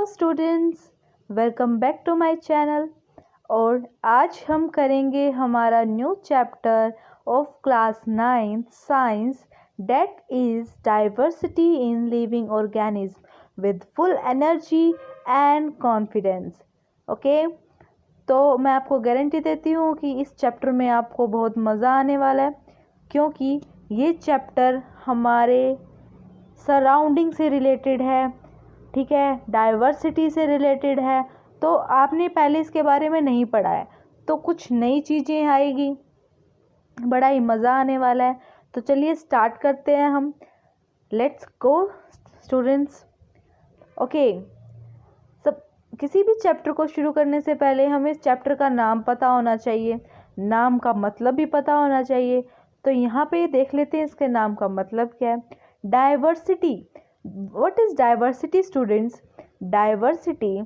Hello students, welcome back to my channel. और आज हम करेंगे हमारा new chapter of class 9 science, that is diversity in living organism with full energy and confidence. Okay, तो मैं आपको गारंटी देती हूँ कि इस चैप्टर में आपको बहुत मज़ा आने वाला है, क्योंकि ये चैप्टर हमारे सराउंडिंग से रिलेटेड है। ठीक है, डाइवर्सिटी से रिलेटेड है। तो आपने पहले इसके बारे में नहीं पढ़ा है, तो कुछ नई चीज़ें आएगी, बड़ा ही मज़ा आने वाला है। तो चलिए स्टार्ट करते हैं हम। Let's go students. ओके, सब किसी भी चैप्टर को शुरू करने से पहले हमें इस चैप्टर का नाम पता होना चाहिए, नाम का मतलब भी पता होना चाहिए। तो यहाँ पे देख लेते हैं इसके नाम का मतलब क्या है। Diversity, what is diversity students? Diversity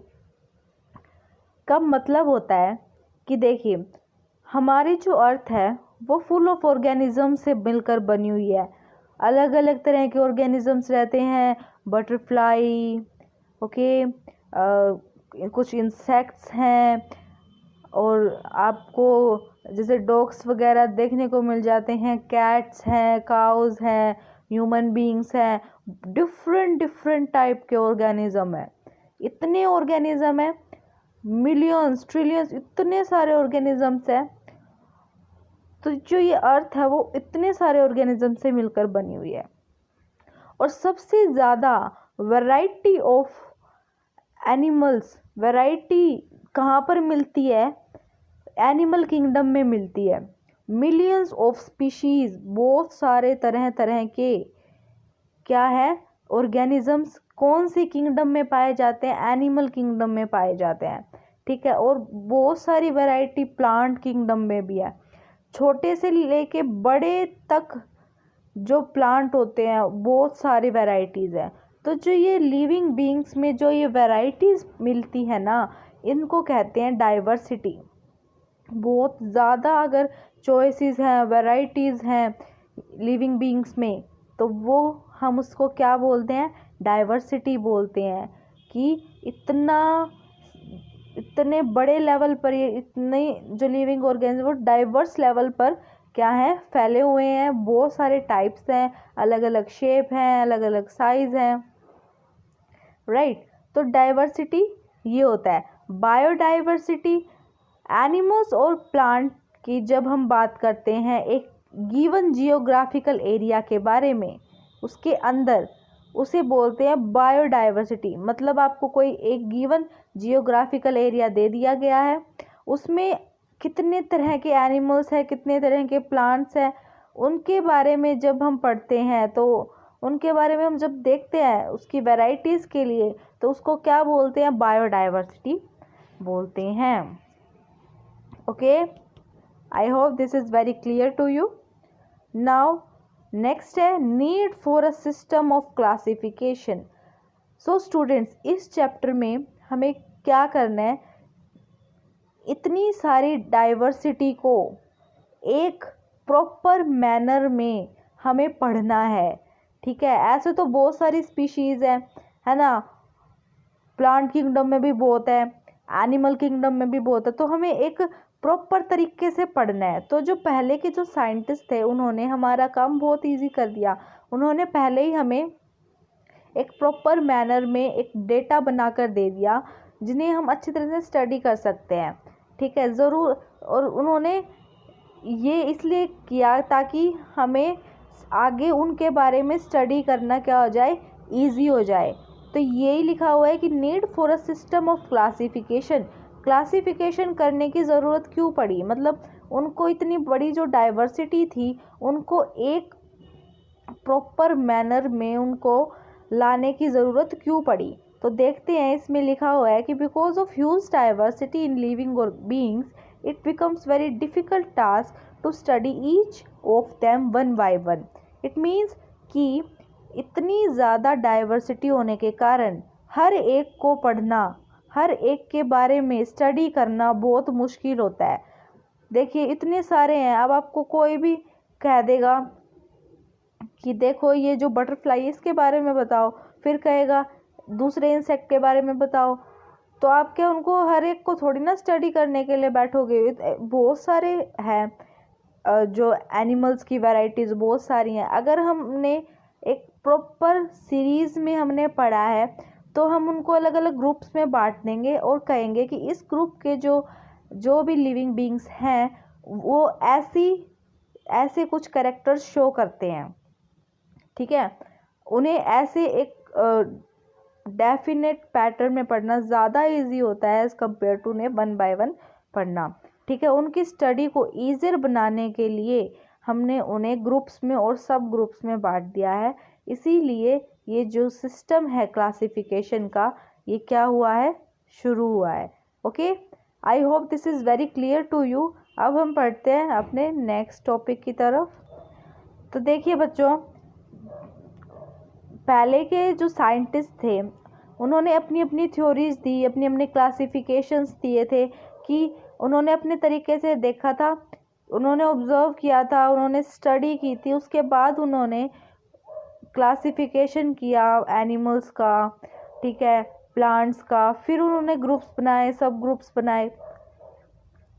का मतलब होता है कि देखिए, हमारी जो अर्थ है वो फुल ऑफ ऑर्गेनिज्म से मिलकर बनी हुई है। अलग अलग तरह के ऑर्गेनिजम्स रहते हैं, बटरफ्लाई, ओके, कुछ इंसेक्ट्स हैं, और आपको जैसे डॉग्स वगैरह देखने को मिल जाते हैं, कैट्स हैं, काउज हैं, ह्यूमन बीइंग्स हैं, डिफरेंट डिफरेंट टाइप के ऑर्गेनिज्म है। इतने ऑर्गेनिज्म है, मिलियंस ट्रिलियंस, इतने सारे ऑर्गेनिजम्स हैं। तो जो ये अर्थ है वो इतने सारे ऑर्गेनिज्म से मिलकर बनी हुई है। और सबसे ज़्यादा वैरायटी ऑफ एनिमल्स, वैरायटी कहाँ पर मिलती है? एनिमल किंगडम में मिलती है। मिलियंस ऑफ स्पीशीज, बहुत सारे तरह तरह के क्या है ऑर्गेनिजम्स कौन से किंगडम में पाए जाते हैं? एनिमल किंगडम में पाए जाते हैं। ठीक है, और बहुत सारी वैरायटी प्लांट किंगडम में भी है। छोटे से लेके बड़े तक जो प्लांट होते हैं बहुत सारी वैरायटीज़ हैं। तो जो ये लिविंग बीइंग्स में जो ये वैरायटीज़ मिलती है ना, इनको कहते हैं डाइवर्सिटी। बहुत ज़्यादा अगर चॉइसेस हैं, वैरायटीज़ हैं लिविंग बीइंग्स में, तो वो हम उसको क्या बोलते हैं? डाइवर्सिटी बोलते हैं। कि इतने बड़े लेवल पर ये इतने जो लिविंग ऑर्गेनिज्म वो डाइवर्स लेवल पर क्या है, फैले हुए हैं। बहुत सारे टाइप्स हैं, अलग अलग शेप हैं, अलग अलग साइज हैं, राइट। तो डाइवर्सिटी ये होता है। बायोडाइवर्सिटी, एनिमल्स और प्लांट की जब हम बात करते हैं एक गिवन जियोग्राफिकल एरिया के बारे में, उसके अंदर उसे बोलते हैं बायोडाइवर्सिटी। मतलब आपको कोई एक गिवन जियोग्राफिकल एरिया दे दिया गया है, उसमें कितने तरह के एनिमल्स हैं, कितने तरह के प्लांट्स हैं, उनके बारे में जब हम पढ़ते हैं, तो उनके बारे में हम जब देखते हैं उसकी वैरायटीज़ के लिए, तो उसको क्या बोलते हैं? बायोडाइवर्सिटी बोलते हैं। Okay, I hope this is very clear to you. Now next है need for a system of classification. So students, इस चैप्टर में हमें क्या करना है? इतनी सारी डाइवर्सिटी को एक प्रॉपर मैनर में हमें पढ़ना है। ठीक है, ऐसे तो बहुत सारी स्पीशीज़ हैं, है ना, प्लांट किंगडम में भी बहुत है, एनिमल किंगडम में भी बहुत है। तो हमें एक प्रॉपर तरीके से पढ़ना है। तो जो पहले के जो साइंटिस्ट थे, उन्होंने हमारा काम बहुत इजी कर दिया। उन्होंने पहले ही हमें एक प्रॉपर मैनर में एक डेटा बनाकर दे दिया, जिन्हें हम अच्छी तरह से स्टडी कर सकते हैं। ठीक है, ज़रूर। और उन्होंने ये इसलिए किया ताकि हमें आगे उनके बारे में स्टडी करना क्या हो जाए, ईजी हो जाए। तो यही लिखा हुआ है कि need for a system of classification. Classification करने की ज़रूरत क्यों पड़ी? मतलब उनको इतनी बड़ी जो डाइवर्सिटी थी, उनको एक प्रॉपर मैनर में उनको लाने की ज़रूरत क्यों पड़ी? तो देखते हैं, इसमें लिखा हुआ है कि because of huge diversity in living beings it becomes very difficult task to study each of them one by one. It means कि इतनी ज़्यादा डाइवर्सिटी होने के कारण हर एक को पढ़ना, हर एक के बारे में स्टडी करना बहुत मुश्किल होता है। देखिए, इतने सारे हैं। अब आपको कोई भी कह देगा कि देखो ये जो बटरफ्लाई, इसके बारे में बताओ, फिर कहेगा दूसरे इंसेक्ट के बारे में बताओ, तो आप क्या उनको हर एक को थोड़ी ना स्टडी करने के लिए बैठोगे। बहुत सारे हैं जो एनिमल्स की वैरायटीज़ बहुत सारी हैं। अगर हमने एक प्रॉपर सीरीज़ में हमने पढ़ा है तो हम उनको अलग अलग ग्रुप्स में बांट देंगे और कहेंगे कि इस ग्रुप के जो भी लिविंग बींग्स हैं वो ऐसे कुछ कैरेक्टर्स शो करते हैं, ठीक है। उन्हें ऐसे एक डेफिनेट पैटर्न में पढ़ना ज़्यादा इजी होता है एज़ कम्पेयर टू उन्हें 1 बाय 1 पढ़ना, ठीक है। उनकी स्टडी को ईजियर बनाने के लिए हमने उन्हें ग्रुप्स में और सब ग्रुप्स में बांट दिया है। इसीलिए ये जो सिस्टम है क्लासिफिकेशन का, ये क्या हुआ है, शुरू हुआ है। Okay, I hope this is very clear to you. अब हम पढ़ते हैं अपने नेक्स्ट टॉपिक की तरफ। तो देखिए बच्चों, पहले के जो साइंटिस्ट थे उन्होंने अपनी अपनी थ्योरीज दी, अपनी अपनी क्लासिफिकेशंस दिए थे कि उन्होंने अपने तरीके से देखा था, उन्होंने ऑब्जर्व किया था, उन्होंने स्टडी की थी, उसके बाद उन्होंने क्लासिफिकेशन किया एनिमल्स का, ठीक है, प्लांट्स का, फिर उन्होंने ग्रुप्स बनाए, सब ग्रुप्स बनाए,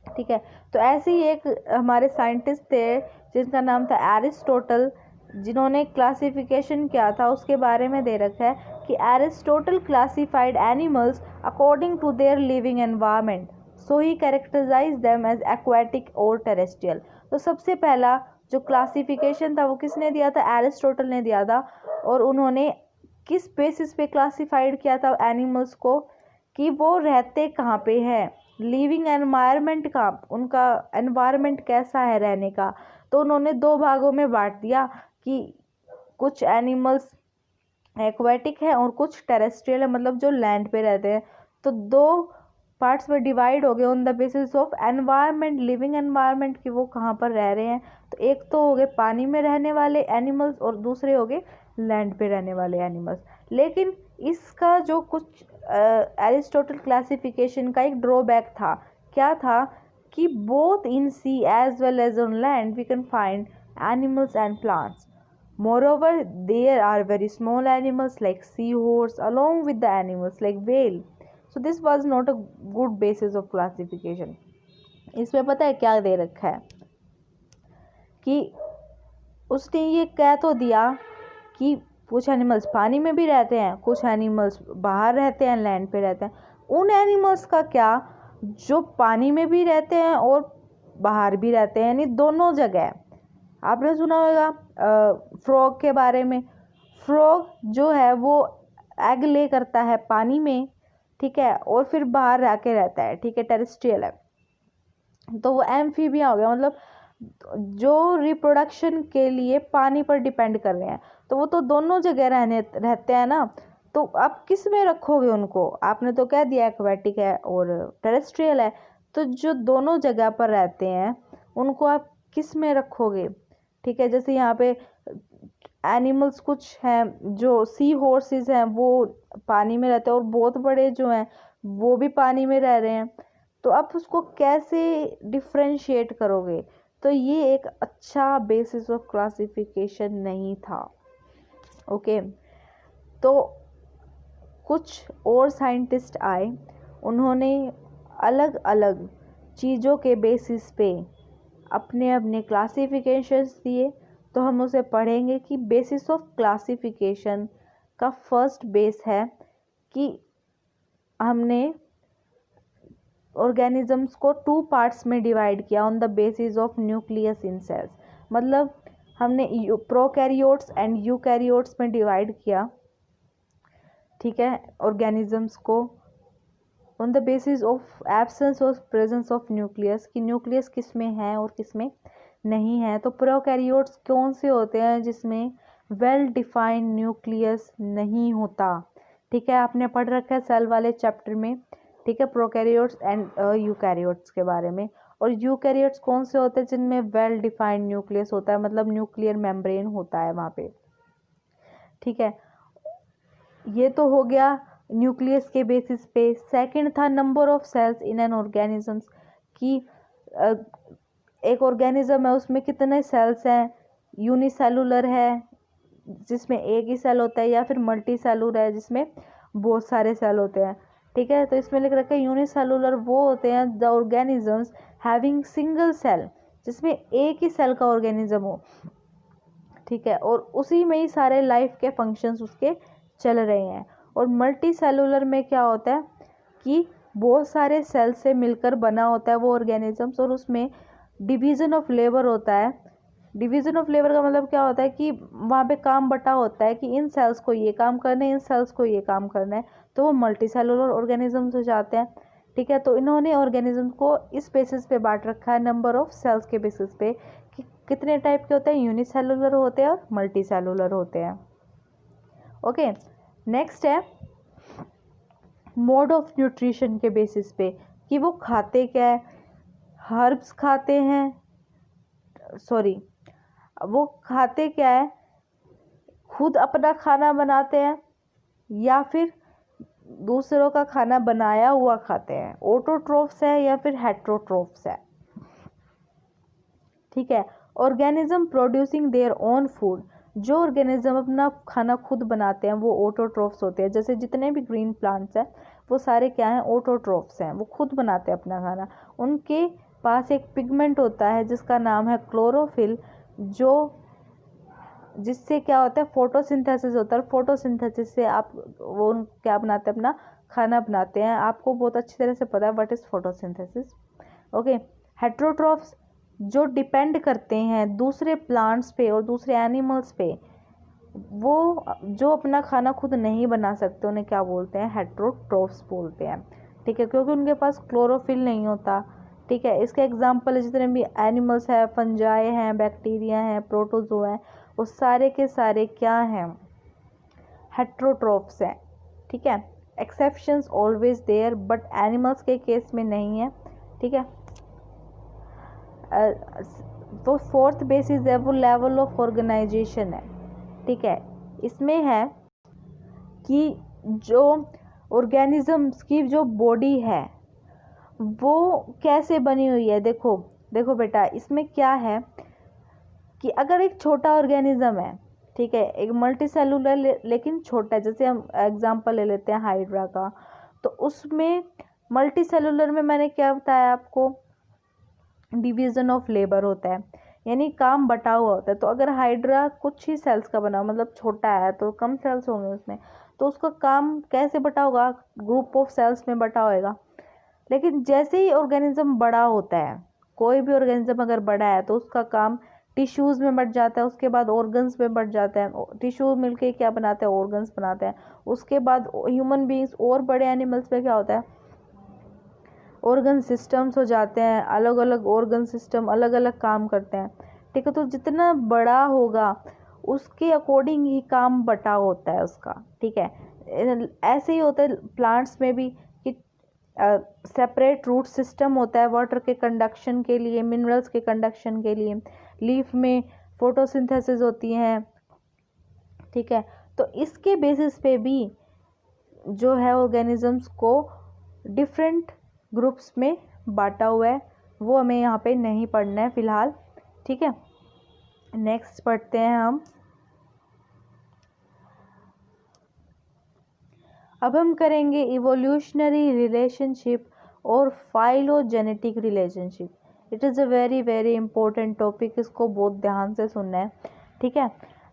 ठीक है। तो ऐसे ही एक हमारे साइंटिस्ट थे जिनका नाम था एरिस्टोटल, जिन्होंने क्लासिफिकेशन किया था। उसके बारे में दे रखा है कि Aristotle classified animals according to their living environment, so he characterise them as aquatic और टेरेस्ट्रियल। तो सबसे पहला जो क्लासिफिकेशन था वो किसने दिया था, एरिस्टोटल ने दिया था। और उन्होंने किस बेसिस पे क्लासिफाइड किया था एनिमल्स को, कि वो रहते कहाँ पे हैं, लिविंग एनवायरनमेंट का, उनका एनवायरनमेंट कैसा है रहने का। तो उन्होंने 2 भागों में बांट दिया कि कुछ एनिमल्स एक्वेटिक है और कुछ टेरेस्ट्रियल है, मतलब जो लैंड पे रहते हैं। तो 2 पार्ट्स में डिवाइड हो गए on the basis of environment, living environment की वो कहाँ पर रह रहे हैं। तो एक तो हो गए पानी में रहने वाले एनिमल्स और दूसरे हो गए लैंड पे रहने वाले एनिमल्स। लेकिन इसका जो कुछ एरिस्टोटल क्लासिफिकेशन का एक ड्रॉबैक था, क्या था, कि both in sea as well as on land we can find animals and plants. Moreover, there are very small animals like seahorse along with the animals like whale. So this was not a good basis of classification. इसमें पता है क्या दे रखा है कि उसने ये कह तो दिया कि कुछ एनिमल्स पानी में भी रहते हैं, कुछ एनिमल्स बाहर रहते हैं, लैंड पे रहते हैं। उन एनिमल्स का क्या जो पानी में भी रहते हैं और बाहर भी रहते हैं, यानी दोनों जगह। आपने सुना होगा फ्रॉग के बारे में। फ्रॉग जो है वो एग ले करता है पानी में, ठीक है, और फिर बाहर रह के रहता है, ठीक है, टेरेस्ट्रियल है। तो वो एम्फीबिया हो गया, मतलब जो रिप्रोडक्शन के लिए पानी पर डिपेंड कर रहे हैं। तो वो तो दोनों जगह रहते हैं ना। तो आप किस में रखोगे उनको, आपने तो कह दिया एक्वेटिक है और टेरेस्ट्रियल है। तो जो दोनों जगह पर रहते हैं उनको आप किस में रखोगे, ठीक है। जैसे यहाँ पे एनिमल्स कुछ हैं, जो सी हॉर्सेस हैं वो पानी में रहते हैं और बहुत बड़े जो हैं वो भी पानी में रह रहे हैं। तो आप उसको कैसे डिफ्रेंशिएट करोगे। तो ये एक अच्छा बेसिस ऑफ क्लासिफिकेशन नहीं था। ओके, तो कुछ और साइंटिस्ट आए, उन्होंने अलग अलग चीज़ों के बेसिस पे अपने अपने क्लासिफिकेशंस दिए। तो हम उसे पढ़ेंगे कि बेसिस ऑफ क्लासिफिकेशन का फर्स्ट बेस है कि हमने ऑर्गेनिजम्स को 2 पार्ट्स में डिवाइड किया on the basis of nucleus in cells. मतलब हमने प्रोकैरियोट्स एंड यूकैरियोट्स में डिवाइड किया, ठीक है, ऑर्गेनिजम्स को on the basis of absence और प्रेजेंस ऑफ न्यूक्लियस, कि न्यूक्लियस किस में है और किस में नहीं है। तो प्रोकैरियोट्स कौन से होते हैं जिसमें वेल डिफाइंड न्यूक्लियस नहीं होता, ठीक है। आपने पढ़ रखा है सेल वाले चैप्टर में, ठीक है, प्रोकैरियोट्स एंड यूकैरियोट्स के बारे में। और यूकैरियोट्स कौन से होते हैं जिनमें वेल डिफाइंड न्यूक्लियस होता है, मतलब न्यूक्लियर मेम्ब्रेन होता है वहाँ पे, ठीक है। ये तो हो गया न्यूक्लियस के बेसिस पे। सेकंड था number of cells in an organisms, कि एक ऑर्गेनिज्म है उसमें कितने सेल्स हैं, यूनिसेलुलर है जिसमें एक ही सेल होता है, या फिर मल्टी सेलुलर है जिसमें बहुत सारे सेल होते हैं, ठीक है। तो इसमें लिख रखा है यूनिसेलुलर वो होते हैं the organisms having single cell, जिसमें एक ही सेल का ऑर्गेनिज्म हो, ठीक है, और उसी में ही सारे लाइफ के फंक्शंस उसके चल रहे हैं। और मल्टी सेलुलर में क्या होता है कि बहुत सारे सेल से मिलकर बना होता है वो ऑर्गेनिजम्स, और उसमें डिवीज़न ऑफ लेबर होता है। डिवीज़न ऑफ लेबर का मतलब क्या होता है कि वहाँ पे काम बटा होता है कि इन सेल्स को ये काम करना है, इन सेल्स को ये काम करना है, तो वो मल्टी सेलुलर ऑर्गेनिजम्स हो जाते हैं, ठीक है। तो इन्होंने ऑर्गेनिज्म को इस बेसिस पे बांट रखा है, नंबर ऑफ सेल्स के बेसिस पे, कि कितने टाइप के होते हैं, यूनिसेलुलर होते हैं और मल्टी सेलुलर होते हैं। ओके, नेक्स्ट है मोड ऑफ न्यूट्रिशन के बेसिस पे कि वो खाते क्या है, हर्ब्स खाते हैं, वो खाते क्या है, खुद अपना खाना बनाते हैं या फिर दूसरों का खाना बनाया हुआ खाते हैं, ऑटोट्रोफ्स है या फिर हेट्रोट्रोफ्स है, ठीक है। Organism producing their own food, जो ऑर्गेनिज्म अपना खाना खुद बनाते हैं वो ऑटोट्रोफ्स होते हैं। जैसे जितने भी ग्रीन प्लांट्स हैं वो सारे क्या हैं, ऑटोट्रोफ्स हैं, वो खुद बनाते हैं अपना खाना। उनके पास एक पिगमेंट होता है जिसका नाम है क्लोरोफिल, जो जिससे क्या होता है, फोटोसिंथेसिस होता है। फोटोसिंथेसिस से आप वो क्या बनाते हैं, अपना खाना बनाते हैं। आपको बहुत अच्छी तरह से पता है व्हाट इज़ फोटोसिंथेसिस। ओके, हेट्रोट्रोफ्स जो डिपेंड करते हैं दूसरे प्लांट्स पे और दूसरे एनिमल्स पे, वो जो अपना खाना खुद नहीं बना सकते उन्हें क्या बोलते हैं, हेट्रोट्रोफ्स बोलते हैं, ठीक है, क्योंकि उनके पास क्लोरोफिल नहीं होता, ठीक है। इसके एग्जांपल जितने भी एनिमल्स हैं, फंजाई हैं, बैक्टीरिया हैं, प्रोटोजो हैं, वो सारे के सारे क्या हैं, हेट्रोट्रोफ्स हैं, ठीक है। Exceptions always there, but animals के केस में नहीं है, ठीक है। वो फोर्थ बेसिस है वो लेवल ऑफ ऑर्गेनाइजेशन है, ठीक है। इसमें है कि जो ऑर्गेनिजम्स की जो बॉडी है वो कैसे बनी हुई है। देखो देखो बेटा, इसमें क्या है कि अगर एक छोटा ऑर्गेनिज्म है, ठीक है, एक मल्टी सेलुलर लेकिन छोटा है, जैसे हम एग्जांपल ले लेते हैं हाइड्रा का, तो उसमें मल्टी सेलुलर में मैंने क्या बताया आपको, डिवीज़न ऑफ लेबर होता है, यानी काम बटा हुआ होता है। तो अगर हाइड्रा कुछ ही सेल्स का बना मतलब छोटा है तो कम सेल्स होंगे उसमें, तो उसका काम कैसे बटा होगा, ग्रुप ऑफ सेल्स में बटा होएगा। लेकिन जैसे ही ऑर्गेनिज्म बड़ा होता है, कोई भी ऑर्गेनिज्म अगर बड़ा है तो उसका काम टिश्यूज़ में बढ़ जाता है, उसके बाद ऑर्गन्स में बढ़ जाता है, टिश्यू मिलके क्या बनाते हैं, ऑर्गन्स बनाते हैं। उसके बाद ह्यूमन बींग्स और बड़े एनिमल्स में क्या होता है, ऑर्गन सिस्टम्स हो जाते हैं, अलग अलग ऑर्गन सिस्टम अलग अलग काम करते हैं, ठीक है। तो जितना बड़ा होगा उसके अकॉर्डिंग ही काम बटा होता है उसका, ठीक है। ऐसे ही होता है प्लांट्स में भी कि सेपरेट रूट सिस्टम होता है वाटर के कंडक्शन के लिए, मिनरल्स के कंडक्शन के लिए। लीफ में फोटोसिंथेसिस होती हैं, ठीक है। तो इसके बेसिस पे भी जो है ऑर्गेनिजम्स को डिफरेंट ग्रुप्स में बांटा हुआ है, वो हमें यहाँ पे नहीं पढ़ना है फ़िलहाल, ठीक है। नेक्स्ट पढ़ते हैं हम। अब हम करेंगे इवोल्यूशनरी रिलेशनशिप और phylogenetic relationship. It is a very very important topic, इसको बहुत ध्यान से सुनना है, ठीक है।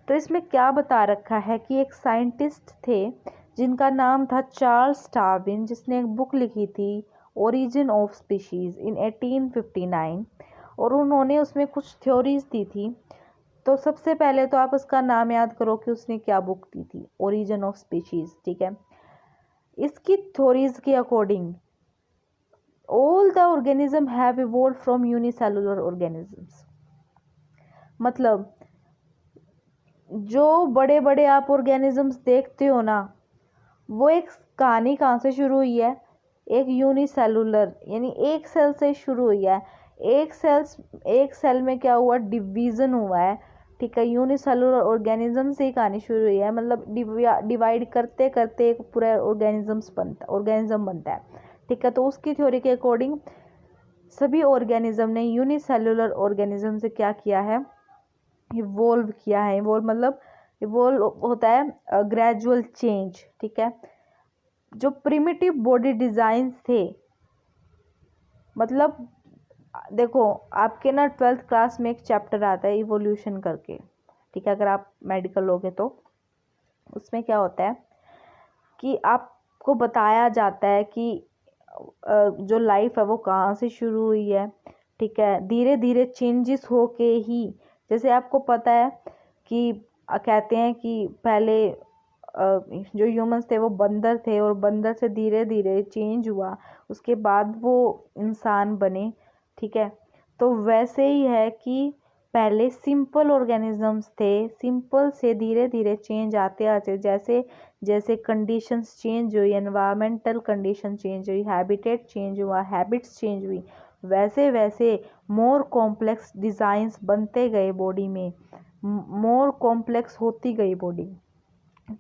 तो इसमें क्या बता रखा है कि एक साइंटिस्ट थे जिनका नाम था चार्ल्स डार्विन, जिसने एक बुक लिखी थी ओरिजिन ऑफ स्पीशीज़ इन 1859, और उन्होंने उसमें कुछ थ्योरीज दी थी। तो सबसे पहले तो आप उसका नाम याद करो कि उसने क्या बुक दी थी, ओरिजिन ऑफ स्पीशीज़, ठीक है। इसकी थ्योरीज के according all the organism have evolved from unicellular organisms, मतलब जो बड़े बड़े आप ऑर्गेनिजम्स देखते हो ना, वो एक कहानी कहाँ से शुरू हुई है, एक यूनिसेलुलर यानी एक सेल से शुरू हुई है। एक सेल में क्या हुआ, डिवीज़न हुआ है, ठीक है। यूनिसेलुलर ऑर्गेनिज्म से ही कहानी शुरू हुई है, मतलब डिवाइड करते करते एक पूरा ऑर्गेनिज्म बनता है, ठीक है। तो उसकी थ्योरी के अकॉर्डिंग सभी ऑर्गेनिज्म ने यूनिसेलुलर ऑर्गेनिज्म से क्या किया है, इवोल्व किया है। इवोल्व मतलब इवोल्व होता है ग्रेजुअल चेंज, ठीक है। जो प्रिमिटिव बॉडी डिज़ाइंस थे, मतलब देखो आपके ना 12th क्लास में एक चैप्टर आता है इवोल्यूशन करके, ठीक है, अगर आप मेडिकल लोगे तो उसमें क्या होता है कि आपको बताया जाता है कि जो लाइफ है वो कहाँ से शुरू हुई है, ठीक है, धीरे धीरे चेंजेस हो के ही, जैसे आपको पता है कि कहते हैं कि पहले जो ह्यूमंस थे वो बंदर थे और बंदर से धीरे धीरे चेंज हुआ, उसके बाद वो इंसान बने, ठीक है। तो वैसे ही है कि पहले सिंपल ऑर्गेनिजम्स थे, सिंपल से धीरे धीरे चेंज आते आते जैसे जैसे कंडीशंस चेंज हुई, एनवायरमेंटल कंडीशन चेंज हुई, हैबिटेट चेंज हुआ, हैबिट्स चेंज हुई, वैसे वैसे मोर कॉम्प्लेक्स डिज़ाइंस बनते गए बॉडी में, मोर कॉम्प्लेक्स होती गई बॉडी,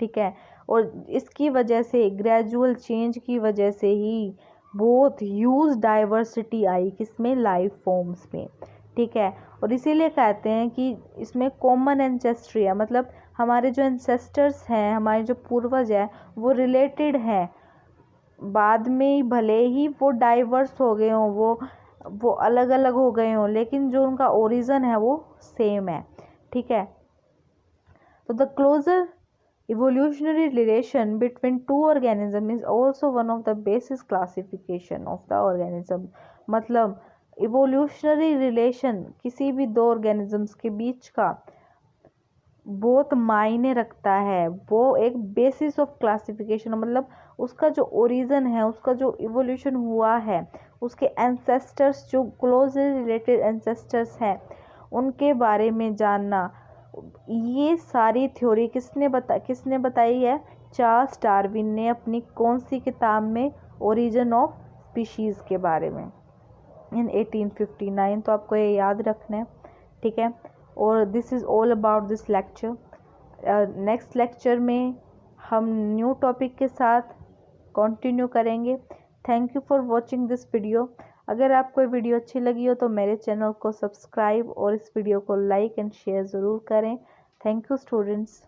ठीक है। और इसकी वजह से ग्रेजुअल चेंज की वजह से ही बहुत ह्यूज डाइवर्सिटी आई किसमें, लाइफ फॉर्म्स में, ठीक है। और इसीलिए कहते हैं कि इसमें कॉमन एंसेस्ट्री है, मतलब हमारे जो एंसेस्टर्स हैं, हमारे जो पूर्वज हैं वो रिलेटेड हैं, बाद में भले ही वो डाइवर्स हो गए हों, वो अलग अलग हो गए हों, लेकिन जो उनका ओरिजिन है वो सेम है, ठीक है। तो the closer evolutionary relation between two organisms is also one of the basis classification of the organism। मतलब evolutionary relation किसी भी दो organisms के बीच का बहुत मायने रखता है, वो एक बेसिस ऑफ क्लासिफिकेशन, मतलब उसका जो ओरिजिन है, उसका जो इवोल्यूशन हुआ है, उसके एंसेस्टर्स जो क्लोजली रिलेटेड एंसेस्टर्स हैं उनके बारे में जानना, ये सारी थ्योरी किसने बताई है, चार्ल्स डार्विन ने अपनी कौन सी किताब में, ओरिजिन ऑफ स्पीशीज़ के बारे में, इन 1859। तो आपको ये याद रखना है, ठीक है। और this is all about this lecture. Next lecture में हम न्यू टॉपिक के साथ कंटिन्यू करेंगे। Thank you for watching this video. अगर आपको ये वीडियो अच्छी लगी हो तो मेरे चैनल को सब्सक्राइब और इस वीडियो को लाइक एंड शेयर ज़रूर करें। Thank you students.